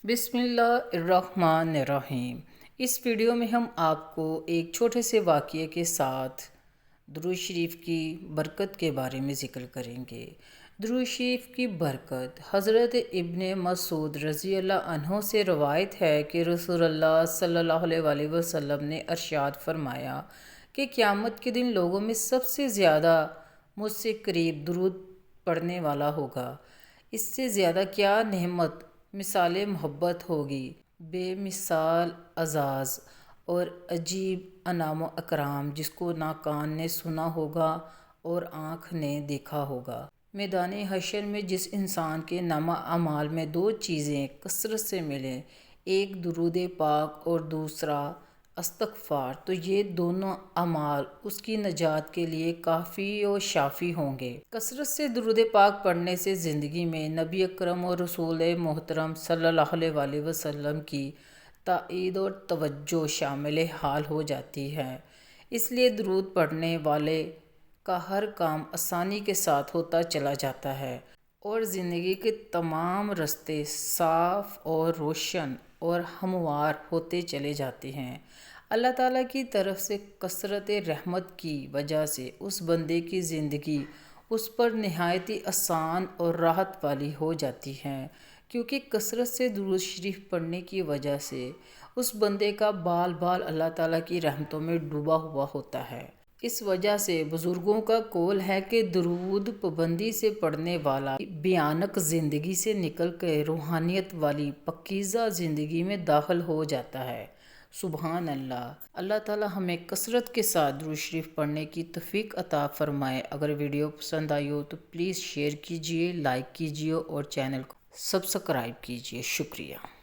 بسم اللہ الرحمن الرحیم۔ اس ویڈیو میں ہم آپ کو ایک چھوٹے سے واقعے کے ساتھ درود شریف کی برکت کے بارے میں ذکر کریں گے۔ درود شریف کی برکت حضرت ابن مسعود رضی اللہ عنہ سے روایت ہے کہ رسول اللہ صلی اللہ علیہ وسلم نے ارشاد فرمایا کہ قیامت کے دن لوگوں میں سب سے زیادہ مجھ سے قریب درود پڑھنے والا ہوگا۔ اس سے زیادہ کیا نعمت مثال محبت ہوگی، بے مثال اعزاز اور عجیب انعام و اکرام جس کو نہ کان نے سنا ہوگا اور آنکھ نے دیکھا ہوگا۔ میدان حشر میں جس انسان کے نامہ اعمال میں دو چیزیں کثرت سے ملیں، ایک درود پاک اور دوسرا استغفار، تو یہ دونوں اعمال اس کی نجات کے لیے کافی و شافی ہوں گے۔ کثرت سے درود پاک پڑھنے سے زندگی میں نبی اکرم اور رسول محترم صلی اللہ علیہ وسلم کی تائید اور توجہ شامل حال ہو جاتی ہے۔ اس لیے درود پڑھنے والے کا ہر کام آسانی کے ساتھ ہوتا چلا جاتا ہے اور زندگی کے تمام راستے صاف اور روشن اور ہموار ہوتے چلے جاتے ہیں۔ اللہ تعالیٰ کی طرف سے کثرت رحمت کی وجہ سے اس بندے کی زندگی اس پر نہایت آسان اور راحت والی ہو جاتی ہے، کیونکہ کثرت سے درود شریف پڑھنے کی وجہ سے اس بندے کا بال بال اللہ تعالیٰ کی رحمتوں میں ڈوبا ہوا ہوتا ہے۔ اس وجہ سے بزرگوں کا قول ہے کہ درود پابندی سے پڑھنے والا بھیانک زندگی سے نکل کر روحانیت والی پاکیزہ زندگی میں داخل ہو جاتا ہے۔ سبحان اللہ۔ اللہ تعالیٰ ہمیں کثرت کے ساتھ درود شریف پڑھنے کی توفیق عطا فرمائے۔ اگر ویڈیو پسند آئی ہو تو پلیز شیئر کیجیے، لائک کیجیے اور چینل کو سبسکرائب کیجیے۔ شکریہ۔